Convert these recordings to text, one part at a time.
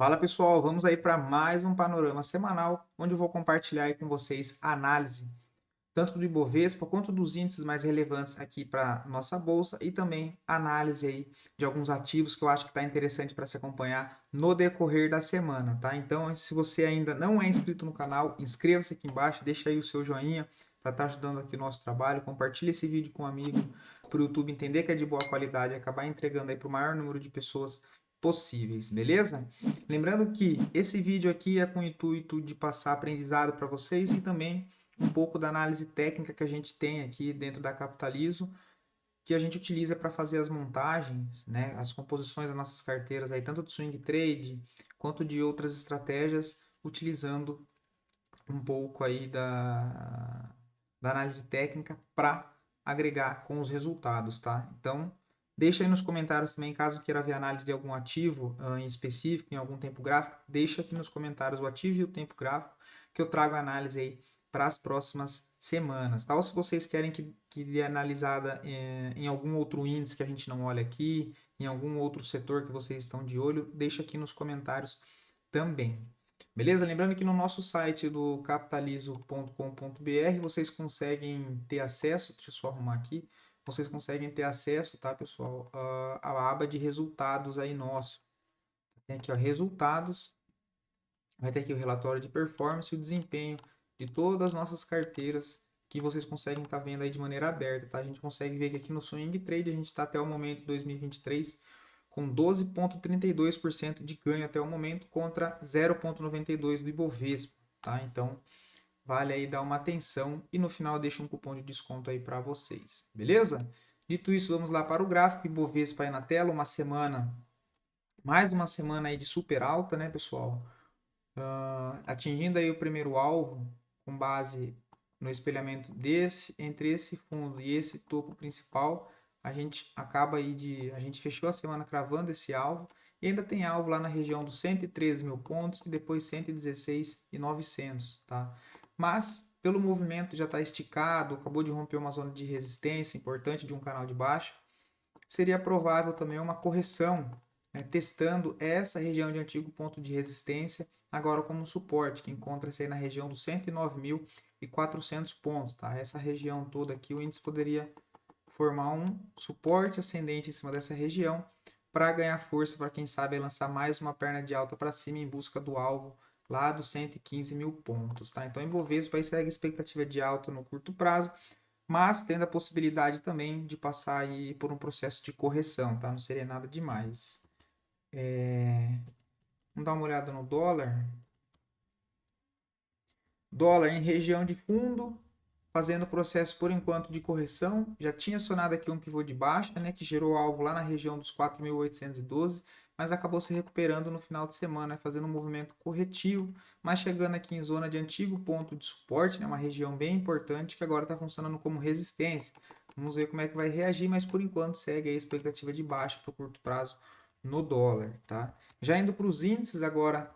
Fala pessoal, vamos aí para mais um panorama semanal, onde eu vou compartilhar aí com vocês a análise tanto do Ibovespa quanto dos índices mais relevantes aqui para nossa bolsa e também análise aí de alguns ativos que eu acho que está interessante para se acompanhar no decorrer da semana, tá? Então, se você ainda não é inscrito no canal, inscreva-se aqui embaixo, deixa aí o seu joinha para estar ajudando aqui o nosso trabalho, compartilhe esse vídeo com um amigo para o YouTube entender que é de boa qualidade e acabar entregando aí para o maior número de pessoas possíveis, beleza? Lembrando que esse vídeo aqui é com o intuito de passar aprendizado para vocês e também um pouco da análise técnica que a gente tem aqui dentro da Capitalizo, que a gente utiliza para fazer as montagens, né, as composições das nossas carteiras aí, tanto do swing trade quanto de outras estratégias, utilizando um pouco aí da análise técnica para agregar com os resultados, tá? Então, deixa aí nos comentários também, caso queira ver análise de algum ativo em específico, em algum tempo gráfico, deixa aqui nos comentários o ativo e o tempo gráfico, que eu trago a análise aí para as próximas semanas, tá? Ou se vocês querem que dê analisada em algum outro índice que a gente não olha aqui, em algum outro setor que vocês estão de olho, deixa aqui nos comentários também. Beleza? Lembrando que no nosso site do capitalizo.com.br vocês conseguem ter acesso, deixa eu só arrumar aqui, vocês conseguem ter acesso, tá, pessoal, à aba de resultados aí nosso. Tem aqui, ó, resultados, vai ter aqui o relatório de performance e o desempenho de todas as nossas carteiras que vocês conseguem estar vendo aí de maneira aberta, tá? A gente consegue ver que aqui no Swing Trade a gente está até o momento de 2023 com 12,32% de ganho até o momento contra 0,92% do Ibovespa, tá? Então, vale aí dar uma atenção e no final eu deixo um cupom de desconto aí para vocês, beleza? Dito isso, vamos lá para o gráfico Ibovespa aí na tela, mais uma semana aí de super alta, né, pessoal? Atingindo aí o primeiro alvo com base no espelhamento entre esse fundo e esse topo principal, a gente fechou a semana cravando esse alvo e ainda tem alvo lá na região dos 113 mil pontos e depois 116.900, tá? Mas pelo movimento já está esticado, acabou de romper uma zona de resistência importante de um canal de baixa, seria provável também uma correção, né, testando essa região de antigo ponto de resistência, agora como suporte, que encontra-se aí na região dos 109.400 pontos. Tá? Essa região toda aqui, o índice poderia formar um suporte ascendente em cima dessa região para ganhar força, para quem sabe lançar mais uma perna de alta para cima em busca do alvo lá dos 115 mil pontos. Tá? Então, em Bovespa aí segue a expectativa de alta no curto prazo, mas tendo a possibilidade também de passar aí por um processo de correção, tá? Não seria nada demais. Vamos dar uma olhada no dólar. Dólar em região de fundo, fazendo o processo por enquanto de correção. Já tinha acionado aqui um pivô de baixa, né, que gerou alvo lá na região dos 4.812, mas acabou se recuperando no final de semana, fazendo um movimento corretivo, mas chegando aqui em zona de antigo ponto de suporte, né, uma região bem importante que agora está funcionando como resistência. Vamos ver como é que vai reagir, mas por enquanto segue a expectativa de baixa para o curto prazo no dólar, tá? Já indo para os índices agora,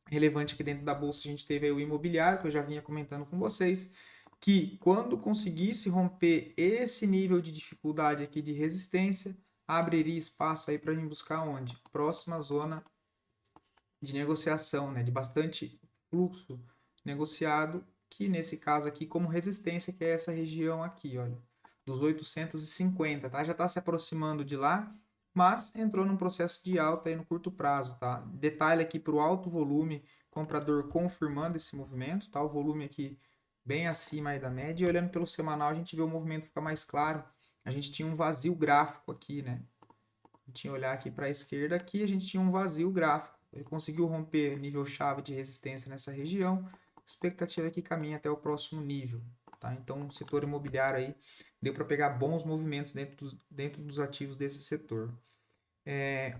relevante aqui dentro da bolsa, a gente teve aí o imobiliário, que eu já vinha comentando com vocês, que quando conseguisse romper esse nível de dificuldade aqui de resistência, abriria espaço aí para a gente buscar onde? Próxima zona de negociação, né, de bastante fluxo negociado, que nesse caso aqui como resistência, que é essa região aqui, olha, dos 850, tá? Já está se aproximando de lá, mas entrou num processo de alta aí no curto prazo, tá? Detalhe aqui para o alto volume, comprador confirmando esse movimento, tá? O volume aqui bem acima aí da média, e olhando pelo semanal a gente vê o movimento ficar mais claro. A gente tinha um vazio gráfico aqui, né? A gente ia olhar aqui para a esquerda, aqui a gente tinha um vazio gráfico. Ele conseguiu romper nível chave de resistência nessa região. Expectativa é que caminha até o próximo nível. Tá? Então, o setor imobiliário aí deu para pegar bons movimentos dentro dos ativos desse setor.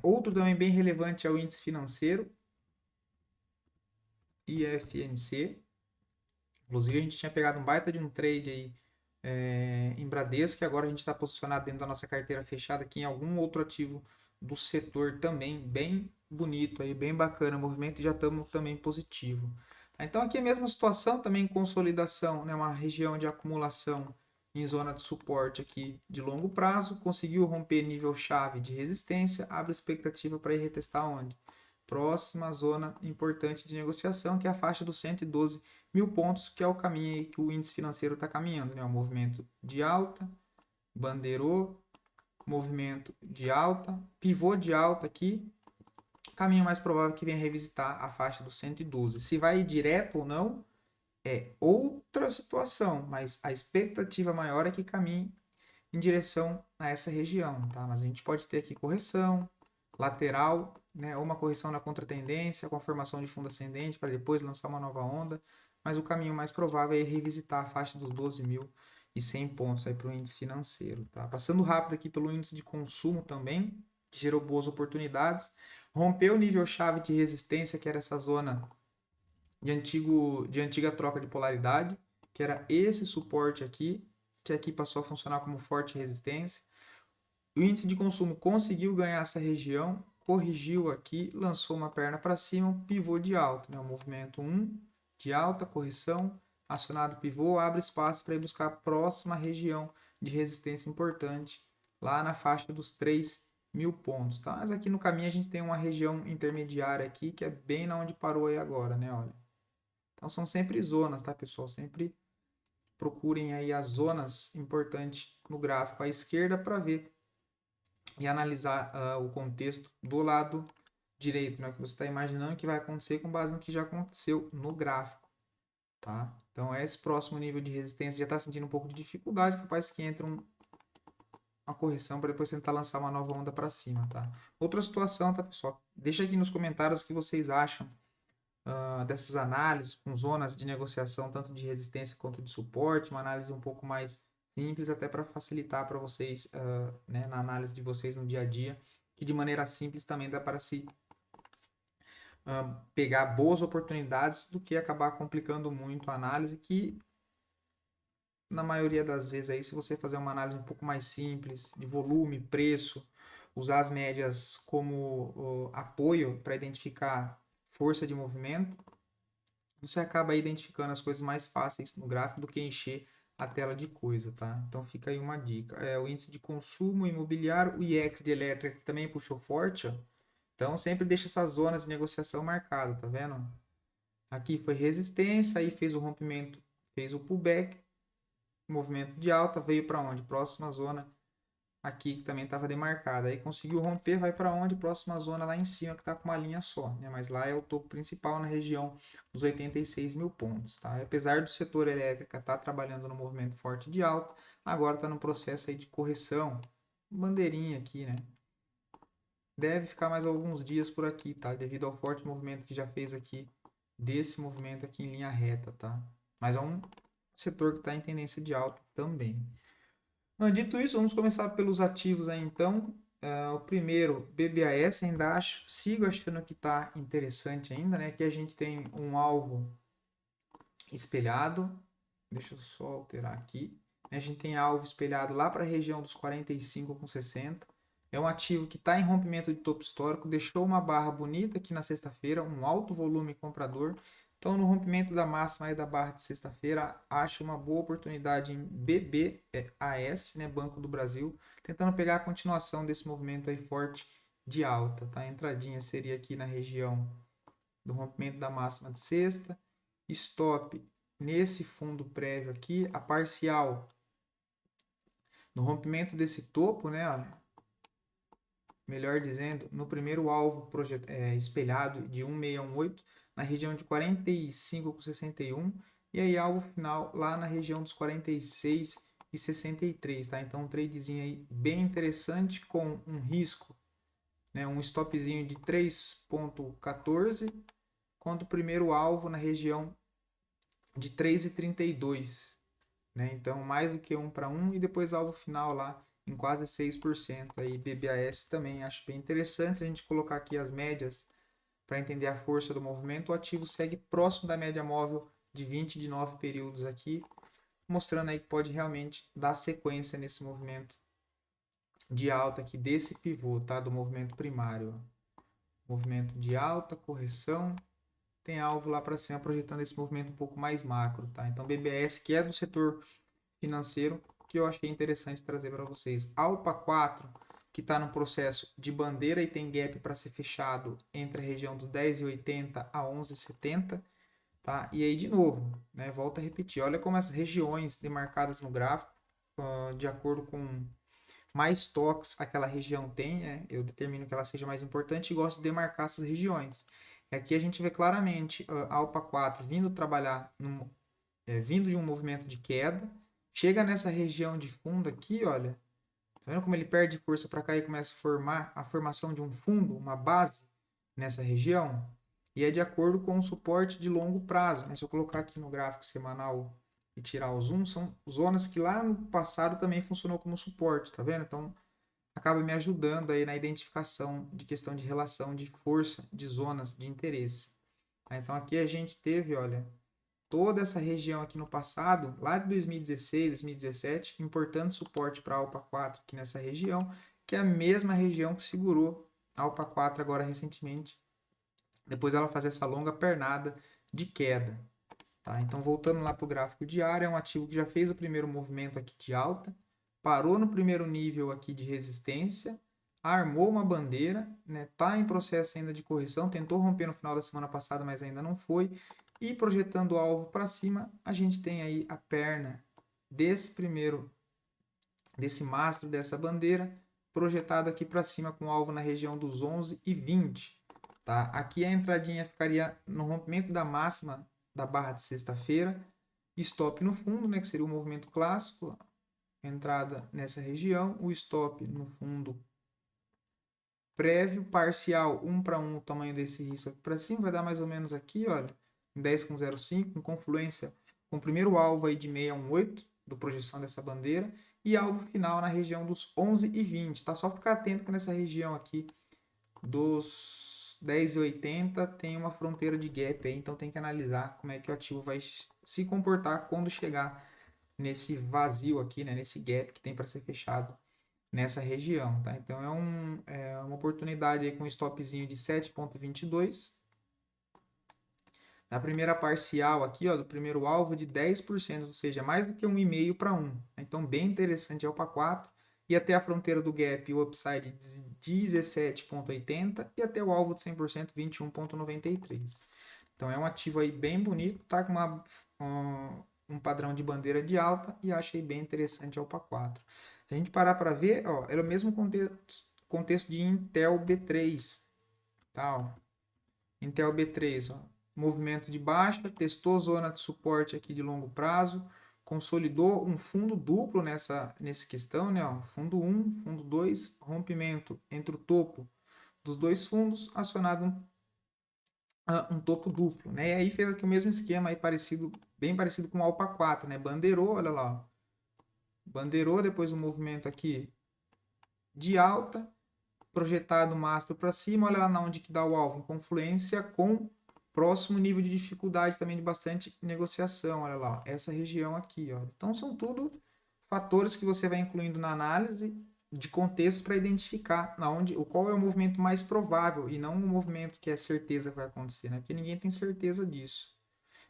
Outro também bem relevante é o índice financeiro, IFNC. Inclusive, a gente tinha pegado um baita de um trade aí em Bradesco, que agora a gente está posicionado dentro da nossa carteira fechada aqui em algum outro ativo do setor também, bem bonito aí, bem bacana o movimento e já estamos também positivo. Então aqui é a mesma situação, também consolidação, né, uma região de acumulação em zona de suporte aqui de longo prazo, conseguiu romper nível chave de resistência, abre expectativa para ir retestar onde? próxima zona importante de negociação, que é a faixa dos 112 mil pontos, que é o caminho aí que o índice financeiro está caminhando, né? O movimento de alta, bandeirou, movimento de alta, pivô de alta aqui, caminho mais provável que venha revisitar a faixa dos 112. Se vai direto ou não, é outra situação, mas a expectativa maior é que caminhe em direção a essa região, tá? Mas a gente pode ter aqui correção, lateral, né? Ou uma correção na contratendência, com a formação de fundo ascendente para depois lançar uma nova onda, mas o caminho mais provável é revisitar a faixa dos 12.100 pontos aí para o índice financeiro, tá? Passando rápido aqui pelo índice de consumo também, que gerou boas oportunidades, rompeu o nível-chave de resistência, que era essa zona de antiga troca de polaridade, que era esse suporte aqui, que aqui passou a funcionar como forte resistência. O índice de consumo conseguiu ganhar essa região, corrigiu aqui, lançou uma perna para cima, um pivô de alta, né? O movimento 1 de alta, correção, acionado pivô, abre espaço para ir buscar a próxima região de resistência importante, lá na faixa dos 3.000 pontos, tá? Mas aqui no caminho a gente tem uma região intermediária aqui, que é bem na onde parou aí agora, né? Olha. Então são sempre zonas, tá, pessoal? Sempre procurem aí as zonas importantes no gráfico à esquerda para ver e analisar o contexto do lado direito, né? O que você está imaginando que vai acontecer com base no que já aconteceu no gráfico, tá? Então, esse próximo nível de resistência já está sentindo um pouco de dificuldade, capaz que entre uma correção para depois tentar lançar uma nova onda para cima, tá? Outra situação, tá, pessoal? Deixa aqui nos comentários o que vocês acham dessas análises com zonas de negociação, tanto de resistência quanto de suporte, uma análise um pouco mais simples, até para facilitar para vocês, né, na análise de vocês no dia a dia, que de maneira simples também dá para se pegar boas oportunidades do que acabar complicando muito a análise, que na maioria das vezes aí, se você fazer uma análise um pouco mais simples, de volume, preço, usar as médias como apoio para identificar força de movimento, você acaba identificando as coisas mais fáceis no gráfico do que encher a tela de coisa, tá? Então fica aí uma dica. O índice de consumo imobiliário, o IEX de elétrica que também puxou forte, ó. Então sempre deixa essas zonas de negociação marcadas, tá vendo? Aqui foi resistência, aí fez o rompimento, fez o pullback, movimento de alta, veio para onde? Próxima zona aqui que também estava demarcada. Aí conseguiu romper, vai para onde? Próxima zona lá em cima que está com uma linha só, né? Mas lá é o topo principal na região dos 86.000 pontos, tá? Apesar do setor elétrico estar trabalhando no movimento forte de alta, agora está no processo aí de correção, bandeirinha aqui, né? Deve ficar mais alguns dias por aqui, tá? Devido ao forte movimento que já fez aqui, desse movimento aqui em linha reta, tá? Mas é um setor que está em tendência de alta também. Dito isso, vamos começar pelos ativos aí então. O primeiro, BBAS, ainda sigo achando que está interessante ainda, né? Que a gente tem um alvo espelhado. Deixa eu só alterar aqui. A gente tem alvo espelhado lá para a região dos 45,60. É um ativo que está em rompimento de topo histórico, deixou uma barra bonita aqui na sexta-feira, um alto volume comprador. Então, no rompimento da máxima aí da barra de sexta-feira, acho uma boa oportunidade em BBAS, né, Banco do Brasil, tentando pegar a continuação desse movimento aí forte de alta, tá? A entradinha seria aqui na região do rompimento da máxima de sexta, stop nesse fundo prévio aqui, a parcial no rompimento desse topo, né, olha, melhor dizendo, no primeiro alvo espelhado de 1618, na região de 45,61, e aí alvo final lá na região dos 46,63, tá? Então um tradezinho aí bem interessante com um risco, né, um stopzinho de 3,14, quanto o primeiro alvo na região de 3,32, né? Então mais do que 1 para 1, e depois alvo final lá em quase 6%. Aí BBAS também acho bem interessante. Se a gente colocar aqui as médias para entender a força do movimento, o ativo segue próximo da média móvel de 20 de 9 períodos aqui, mostrando aí que pode realmente dar sequência nesse movimento de alta aqui desse pivô, tá? Do movimento primário. Movimento de alta, correção, tem alvo lá para cima projetando esse movimento um pouco mais macro, tá? Então BBS, que é do setor financeiro, que eu achei interessante trazer para vocês. Alpa 4 que está no processo de bandeira e tem gap para ser fechado entre a região dos 10,80 a 11,70, tá? E aí, de novo, né, volto a repetir, olha como as regiões demarcadas no gráfico, de acordo com mais toques aquela região tem, né? Eu determino que ela seja mais importante e gosto de demarcar essas regiões. E aqui a gente vê claramente a Alpa 4 vindo trabalhar, vindo de um movimento de queda, chega nessa região de fundo aqui, olha, tá vendo como ele perde força para cá e começa a formar a formação de um fundo, uma base nessa região? E é de acordo com o suporte de longo prazo, né? Se eu colocar aqui no gráfico semanal e tirar o zoom, são zonas que lá no passado também funcionou como suporte, tá vendo? Então, acaba me ajudando aí na identificação de questão de relação de força de zonas de interesse. Então, aqui a gente teve, olha, toda essa região aqui no passado, lá de 2016, 2017, importante suporte para a Alpa 4 aqui nessa região, que é a mesma região que segurou a Alpa 4 agora recentemente, depois ela fazer essa longa pernada de queda. Tá? Então, voltando lá para o gráfico diário, é um ativo que já fez o primeiro movimento aqui de alta, parou no primeiro nível aqui de resistência, armou uma bandeira, né? Tá em processo ainda de correção, tentou romper no final da semana passada, mas ainda não foi. E projetando o alvo para cima, a gente tem aí a perna desse mastro dessa bandeira, projetado aqui para cima com o alvo na região dos 11,20. Tá? Aqui a entradinha ficaria no rompimento da máxima da barra de sexta-feira, stop no fundo, né, que seria o movimento clássico, entrada nessa região, o stop no fundo prévio, parcial 1 para 1, o tamanho desse risco aqui para cima, vai dar mais ou menos aqui, olha, em 10,05, em confluência com o primeiro alvo aí de 618, do projeção dessa bandeira, e alvo final na região dos 11,20, tá? Só ficar atento que nessa região aqui dos 10,80 tem uma fronteira de gap aí, então tem que analisar como é que o ativo vai se comportar quando chegar nesse vazio aqui, né, nesse gap que tem para ser fechado nessa região, tá? Então é uma oportunidade aí com um stopzinho de 7,22. Na primeira parcial aqui, ó, do primeiro alvo de 10%, ou seja, mais do que 1,5 para 1. Então, bem interessante, é o para 4. E até a fronteira do gap, o upside de 17,80 e até o alvo de 100%, 21,93. Então, é um ativo aí bem bonito, tá com um padrão de bandeira de alta e achei bem interessante a OPA 4. Se a gente parar para ver, ó, era o mesmo contexto de Intel B3, tá, ó. Intel B3, ó, movimento de baixa, testou zona de suporte aqui de longo prazo, consolidou um fundo duplo nessa questão, né, ó, fundo 1, fundo 2, rompimento entre o topo dos dois fundos, acionado um topo duplo, né? E aí fez aqui o mesmo esquema aí bem parecido com o Alpa 4, né? Bandeirou, olha lá, ó. Bandeirou depois o movimento aqui de alta, projetado o mastro para cima, olha lá onde que dá o alvo, em confluência com próximo nível de dificuldade também de bastante negociação, olha lá, ó, essa região aqui, ó. Então são tudo fatores que você vai incluindo na análise de contexto para identificar qual é o movimento mais provável e não o movimento que é certeza que vai acontecer, né? Porque ninguém tem certeza disso.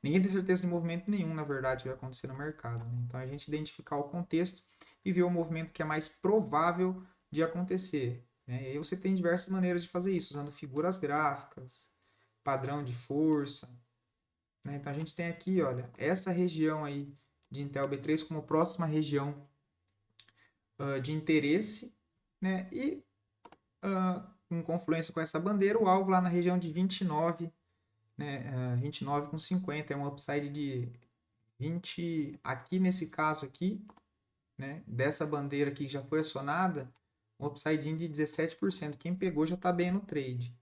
Ninguém tem certeza de movimento nenhum, na verdade, que vai acontecer no mercado, né? Então a gente identificar o contexto e ver o movimento que é mais provável de acontecer, né? E aí você tem diversas maneiras de fazer isso, usando figuras gráficas, padrão de força, né? Então a gente tem aqui, olha, essa região aí de Intel B3 como próxima região de interesse, né? E em confluência com essa bandeira, o alvo lá na região de 29, né? 29,50 é um upside de 20, aqui nesse caso aqui, né? Dessa bandeira aqui que já foi acionada, um upside de 17%. Quem pegou já está bem no trade.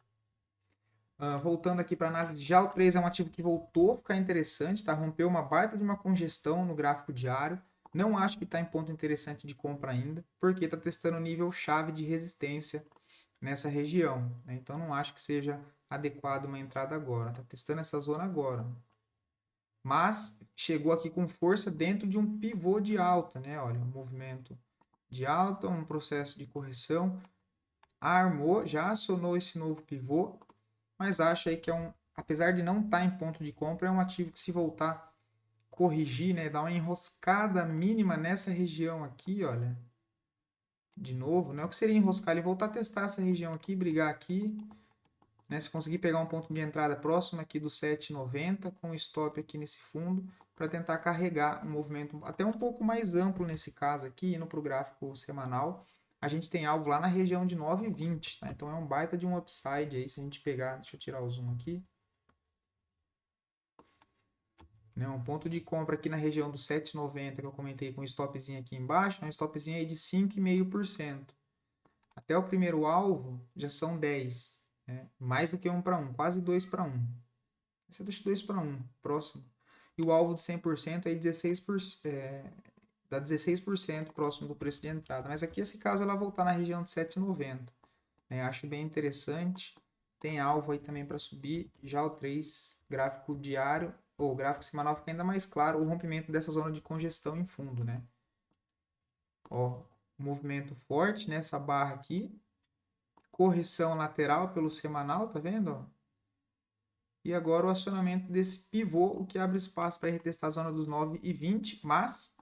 Voltando aqui para a análise, já o 3 é um ativo que voltou a ficar interessante, tá? Rompeu uma baita de uma congestão no gráfico diário. Não acho que está em ponto interessante de compra ainda, porque está testando o nível chave de resistência nessa região, né? Então não acho que seja adequado uma entrada agora. Está testando essa zona agora. Mas chegou aqui com força dentro de um pivô de alta, né? Olha, um movimento de alta, um processo de correção. Armou, já acionou esse novo pivô, mas acho aí que apesar de não estar em ponto de compra, é um ativo que se voltar corrigir, né, dar uma enroscada mínima nessa região aqui, olha, de novo, né? O que seria enroscar? Ele voltar a testar essa região aqui, brigar aqui, né? Se conseguir pegar um ponto de entrada próximo aqui do 7,90 com stop aqui nesse fundo para tentar carregar um movimento até um pouco mais amplo nesse caso aqui, indo para o gráfico semanal. A gente tem algo lá na região de 9,20, tá? Então é um baita de um upside aí, se a gente pegar, deixa eu tirar o zoom aqui. Né, um ponto de compra aqui na região do 7,90 que eu comentei com um stopzinho aqui embaixo, um stopzinho aí de 5,5%. Até o primeiro alvo já são 10, né? Mais do que 1 para 1, quase 2 para 1. Esse é 2 para 1, próximo. E o alvo de 100% aí 16%, dá 16% próximo do preço de entrada. Mas aqui, esse caso, ela voltar na região de 7,90. Né? Acho bem interessante. Tem alvo aí também para subir. Já o 3, gráfico diário, ou gráfico semanal, fica ainda mais claro o rompimento dessa zona de congestão em fundo, né? Ó, movimento forte nessa barra aqui. Correção lateral pelo semanal, tá vendo? Ó? E agora o acionamento desse pivô, o que abre espaço para retestar a zona dos 9,20, mas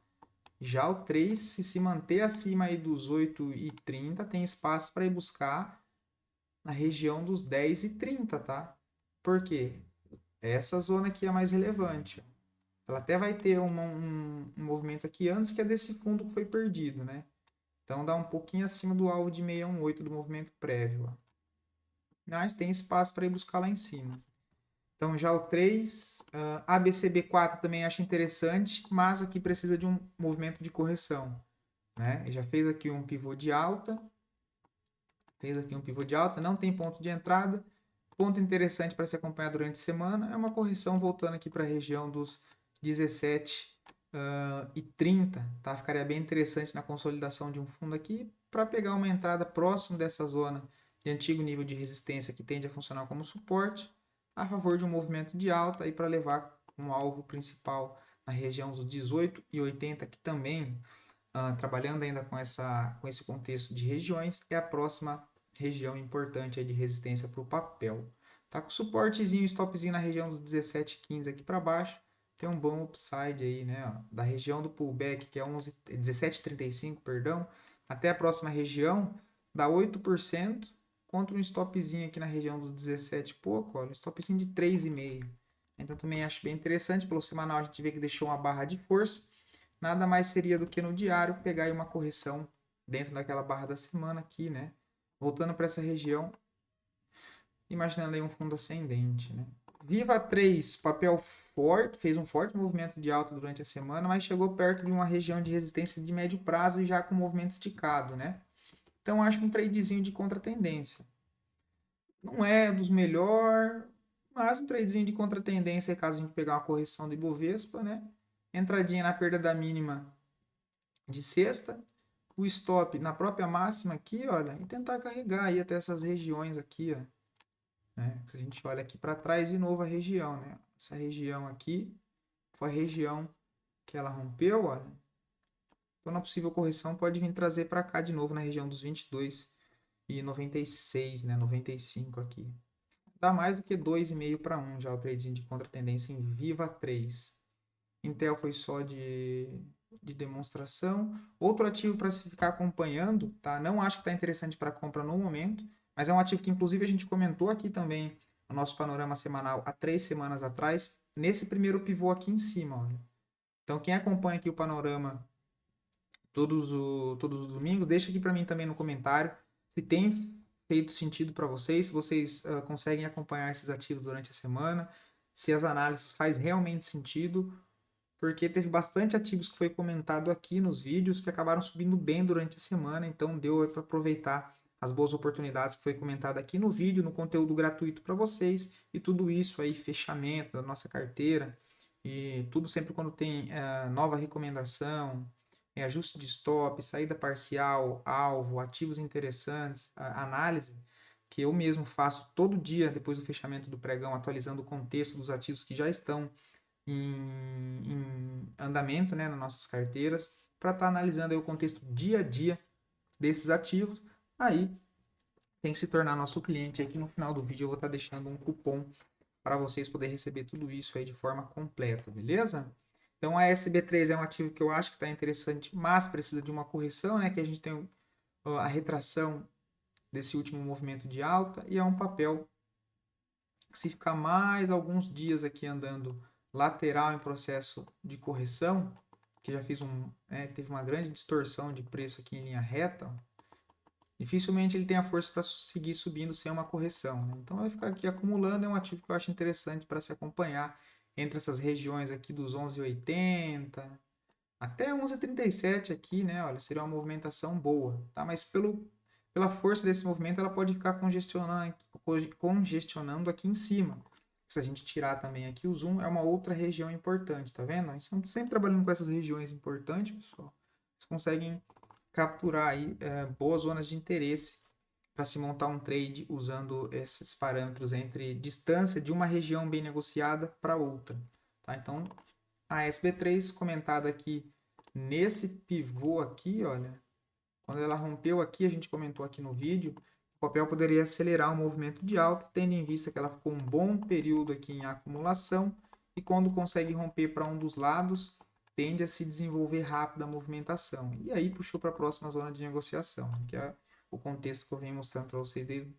já o 3, se manter acima aí dos 8,30, tem espaço para ir buscar na região dos 10,30, tá? Por quê? Essa zona aqui é mais relevante. Ela até vai ter um movimento aqui antes que é desse fundo que foi perdido, né? Então dá um pouquinho acima do alvo de 618 do movimento prévio. Ó. Mas tem espaço para ir buscar lá em cima. Então já o 3, ABCB4 também acho interessante, mas aqui precisa de um movimento de correção. Né? Já fez aqui um pivô de alta, não tem ponto de entrada. Ponto interessante para se acompanhar durante a semana é uma correção voltando aqui para a região dos 17,30. Tá? Ficaria bem interessante na consolidação de um fundo aqui para pegar uma entrada próximo dessa zona de antigo nível de resistência que tende a funcionar como suporte, a favor de um movimento de alta e para levar um alvo principal na região dos 18,80, que também, trabalhando ainda com esse contexto de regiões, é a próxima região importante aí de resistência para o papel. Tá com suportezinho, stopzinho na região dos 17,15 aqui para baixo. Tem um bom upside aí, né? Ó, da região do pullback, que é 17,35, perdão, até a próxima região, dá 8%, contra um stopzinho aqui na região dos 17 e pouco, olha, um stopzinho de 3,5. Então também acho bem interessante. Pelo semanal a gente vê que deixou uma barra de força. Nada mais seria do que no diário pegar aí uma correção dentro daquela barra da semana aqui, né? Voltando para essa região, imaginando aí um fundo ascendente, né? Viva 3, papel forte, fez um forte movimento de alta durante a semana, mas chegou perto de uma região de resistência de médio prazo e já com movimento esticado, né? Então acho um tradezinho de contratendência. Não é dos melhores, mas um tradezinho de contratendência caso a gente pegar uma correção de Ibovespa, né? Entradinha na perda da mínima de sexta, o stop na própria máxima aqui, olha, e tentar carregar aí até essas regiões aqui, ó. Né? Se a gente olha aqui para trás de novo a região, né? Essa região aqui foi a região que ela rompeu, olha. Então na possível correção pode vir trazer para cá de novo na região dos 22,96, né? 95 aqui. Dá mais do que 2,5 para 1 já o trading de contratendência em Viva 3. Intel foi só de demonstração. Outro ativo para se ficar acompanhando, tá? Não acho que está interessante para compra no momento, mas é um ativo que inclusive a gente comentou aqui também no nosso panorama semanal há 3 semanas atrás, nesse primeiro pivô aqui em cima. Olha. Então quem acompanha aqui o panorama todos os domingos, deixa aqui para mim também no comentário se tem feito sentido para vocês, se vocês conseguem acompanhar esses ativos durante a semana, se as análises faz realmente sentido, porque teve bastante ativos que foi comentado aqui nos vídeos que acabaram subindo bem durante a semana, então deu para aproveitar as boas oportunidades que foi comentado aqui no vídeo, no conteúdo gratuito para vocês, e tudo isso aí, fechamento da nossa carteira, e tudo sempre quando tem nova recomendação, ajuste de stop, saída parcial, alvo, ativos interessantes, análise, que eu mesmo faço todo dia depois do fechamento do pregão, atualizando o contexto dos ativos que já estão em andamento, né, nas nossas carteiras, para estar analisando aí o contexto dia a dia desses ativos. Aí tem que se tornar nosso cliente. Aqui no final do vídeo eu vou estar deixando um cupom para vocês poderem receber tudo isso aí de forma completa, beleza? Então a SB3 é um ativo que eu acho que está interessante, mas precisa de uma correção, né? Que a gente tem a retração desse último movimento de alta e é um papel que, se ficar mais alguns dias aqui andando lateral em processo de correção, que já teve uma grande distorção de preço aqui em linha reta, dificilmente ele tem a força para seguir subindo sem uma correção, né? Então vai ficar aqui acumulando, é um ativo que eu acho interessante para se acompanhar entre essas regiões aqui dos 11,80 até 11,37 aqui, né? Olha, seria uma movimentação boa, tá? Mas pela força desse movimento, ela pode ficar congestionando aqui em cima. Se a gente tirar também aqui o zoom, é uma outra região importante, tá vendo? Nós estamos sempre trabalhando com essas regiões importantes, pessoal. Vocês conseguem capturar aí boas zonas de interesse para se montar um trade usando esses parâmetros entre distância de uma região bem negociada para outra, tá? Então, a SB3 comentada aqui nesse pivô aqui, olha, quando ela rompeu aqui, a gente comentou aqui no vídeo, o papel poderia acelerar o movimento de alta, tendo em vista que ela ficou um bom período aqui em acumulação e quando consegue romper para um dos lados, tende a se desenvolver rápido a movimentação. E aí puxou para a próxima zona de negociação, que é o contexto que eu venho mostrando para vocês desde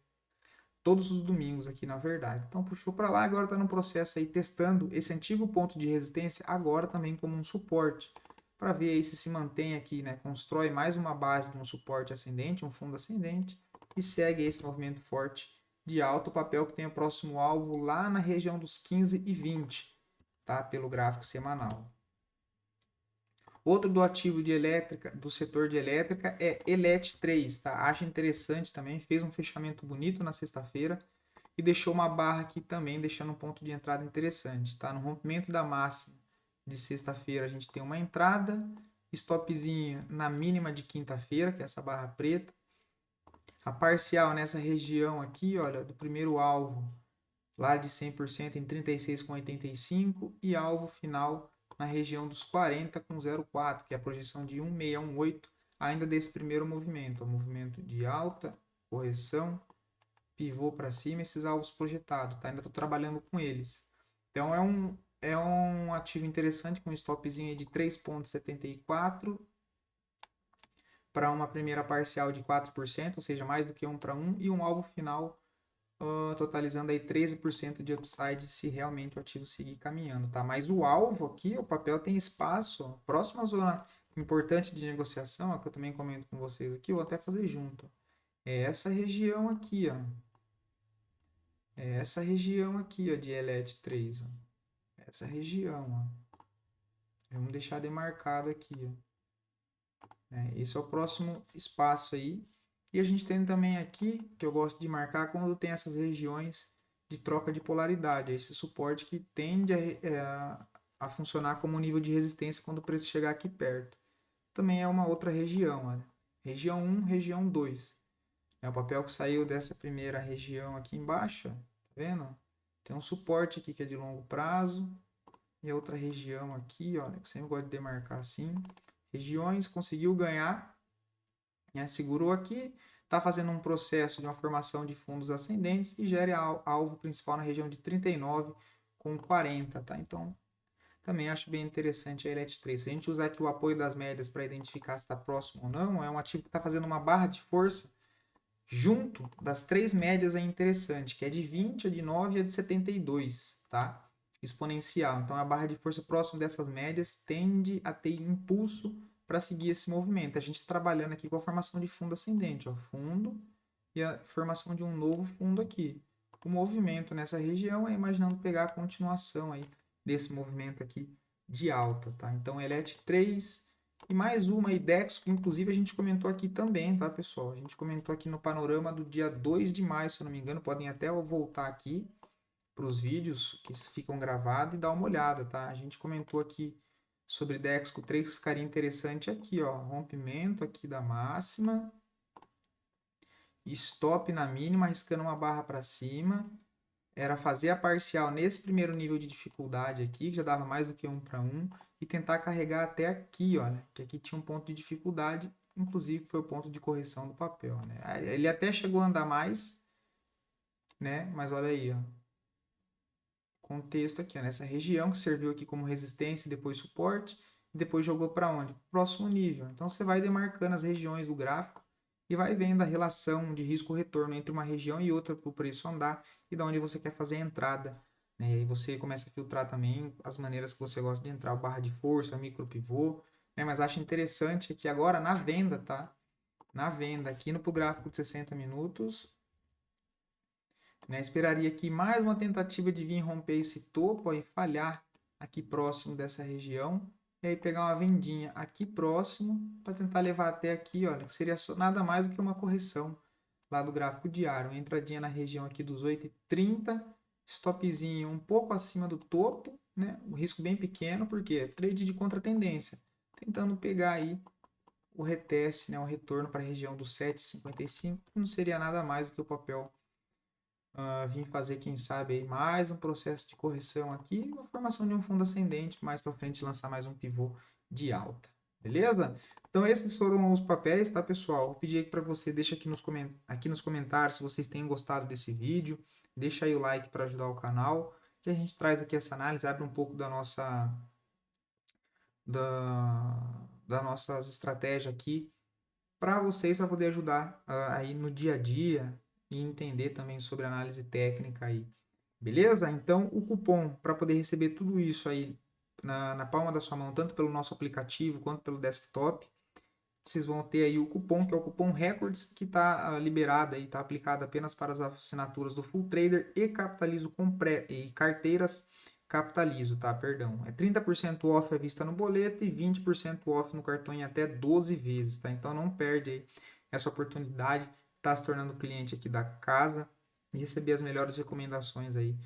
todos os domingos aqui, na verdade. Então puxou para lá, agora está no processo aí testando esse antigo ponto de resistência, agora também como um suporte, para ver aí se mantém aqui, né? Constrói mais uma base de um suporte ascendente, um fundo ascendente, e segue esse movimento forte de alto, papel que tem o próximo alvo lá na região dos 15 e 20, tá? Pelo gráfico semanal. Outro do ativo de elétrica, do setor de elétrica, é Elet3, tá? Acho interessante também, fez um fechamento bonito na sexta-feira e deixou uma barra aqui também, deixando um ponto de entrada interessante, tá? No rompimento da máxima de sexta-feira, a gente tem uma entrada, stopzinho na mínima de quinta-feira, que é essa barra preta. A parcial nessa região aqui, olha, do primeiro alvo, lá de 100% em 36,85 e alvo final na região dos 40 com 0,4, que é a projeção de 1618 ainda desse primeiro movimento, o movimento de alta, correção, pivô para cima, esses alvos projetados, tá? Ainda estou trabalhando com eles. Então é um ativo interessante com um stopzinho de 3,74 para uma primeira parcial de 4%, ou seja, mais do que 1 para 1, e um alvo final totalizando aí 13% de upside se realmente o ativo seguir caminhando, tá? Mas o alvo aqui, o papel tem espaço, ó, próxima zona importante de negociação, ó, que eu também comento com vocês aqui, vou até fazer junto. É essa região aqui, ó. É essa região aqui, ó, de Elet3, ó. Essa região, ó. Vamos deixar demarcado aqui, ó. Esse é o próximo espaço aí. E a gente tem também aqui, que eu gosto de marcar, quando tem essas regiões de troca de polaridade. Esse suporte que tende a funcionar como nível de resistência quando o preço chegar aqui perto. Também é uma outra região, olha. Região 1, região 2. É o papel que saiu dessa primeira região aqui embaixo, ó. Tá vendo? Tem um suporte aqui que é de longo prazo. E a outra região aqui, olha, que eu sempre gosto de demarcar assim. Regiões, conseguiu ganhar, né? Segurou aqui, está fazendo um processo de uma formação de fundos ascendentes e gera alvo principal na região de 39 com 40, tá? Então, também acho bem interessante a Elet3. Se a gente usar aqui o apoio das médias para identificar se está próximo ou não, é um ativo que está fazendo uma barra de força junto das três médias é interessante, que é de 20, a de 9 e a de 72, tá? Exponencial. Então, a barra de força próxima dessas médias tende a ter impulso para seguir esse movimento. A gente trabalhando aqui com a formação de fundo ascendente, ó, fundo e a formação de um novo fundo aqui. O movimento nessa região é imaginando pegar a continuação aí desse movimento aqui de alta, tá? Então, Elet 3 e mais uma IDEX, que inclusive a gente comentou aqui também, tá, pessoal? A gente comentou aqui no panorama do dia 2 de maio, se eu não me engano, podem até voltar aqui para os vídeos que ficam gravados e dar uma olhada, tá? A gente comentou aqui sobre Dexco 3 que ficaria interessante aqui, ó, rompimento aqui da máxima, stop na mínima, arriscando uma barra para cima, era fazer a parcial nesse primeiro nível de dificuldade aqui, que já dava mais do que 1 para 1, e tentar carregar até aqui, olha, que aqui tinha um ponto de dificuldade, inclusive foi o ponto de correção do papel, né? Ele até chegou a andar mais, né? Mas olha aí, ó. Contexto aqui, ó, nessa região que serviu aqui como resistência, depois suporte, e depois jogou para onde? Próximo nível. Então você vai demarcando as regiões do gráfico e vai vendo a relação de risco-retorno entre uma região e outra para o preço andar e da onde você quer fazer a entrada. Né? E aí você começa a filtrar também as maneiras que você gosta de entrar, o barra de força, micro pivô, né? Mas acho interessante que agora na venda, tá? Na venda, aqui no gráfico de 60 minutos, né? Esperaria aqui mais uma tentativa de vir romper esse topo e falhar aqui próximo dessa região. E aí pegar uma vendinha aqui próximo para tentar levar até aqui, olha, que seria nada mais do que uma correção lá do gráfico diário. Uma entradinha na região aqui dos 8,30, stopzinho um pouco acima do topo, né? Um risco bem pequeno, porque é trade de contratendência. Tentando pegar aí o reteste, né? O retorno para a região dos 7,55, que não seria nada mais do que o papel vim fazer, quem sabe, aí mais um processo de correção aqui, uma formação de um fundo ascendente, mais para frente lançar mais um pivô de alta, beleza? Então esses foram os papéis, tá, pessoal? Vou pedir aqui para você, deixa aqui nos comentários se vocês têm gostado desse vídeo, deixa aí o like para ajudar o canal, que a gente traz aqui essa análise, abre um pouco da nossas estratégias aqui para vocês, para poder ajudar aí no dia a dia e entender também sobre análise técnica aí. Beleza? Então, o cupom para poder receber tudo isso aí na palma da sua mão, tanto pelo nosso aplicativo quanto pelo desktop, vocês vão ter aí o cupom, que é o cupom Records, que está liberado aí, está aplicado apenas para as assinaturas do Full Trader e Capitalizo e carteiras Capitalizo, tá? Perdão. É 30% off à vista no boleto e 20% off no cartão em até 12 vezes, tá? Então não perde aí essa oportunidade, tá se tornando cliente aqui da casa e receber as melhores recomendações aí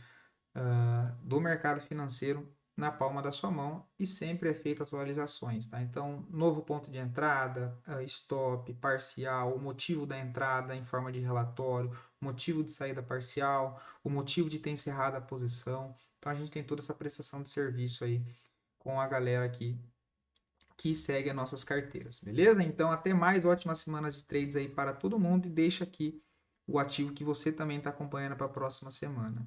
do mercado financeiro na palma da sua mão e sempre é feito atualizações, tá? Então, novo ponto de entrada, stop, parcial, o motivo da entrada em forma de relatório, motivo de saída parcial, o motivo de ter encerrado a posição. Então, a gente tem toda essa prestação de serviço aí com a galera aqui que segue as nossas carteiras, beleza? Então, até mais, ótimas semanas de trades aí para todo mundo e deixa aqui o ativo que você também está acompanhando para a próxima semana.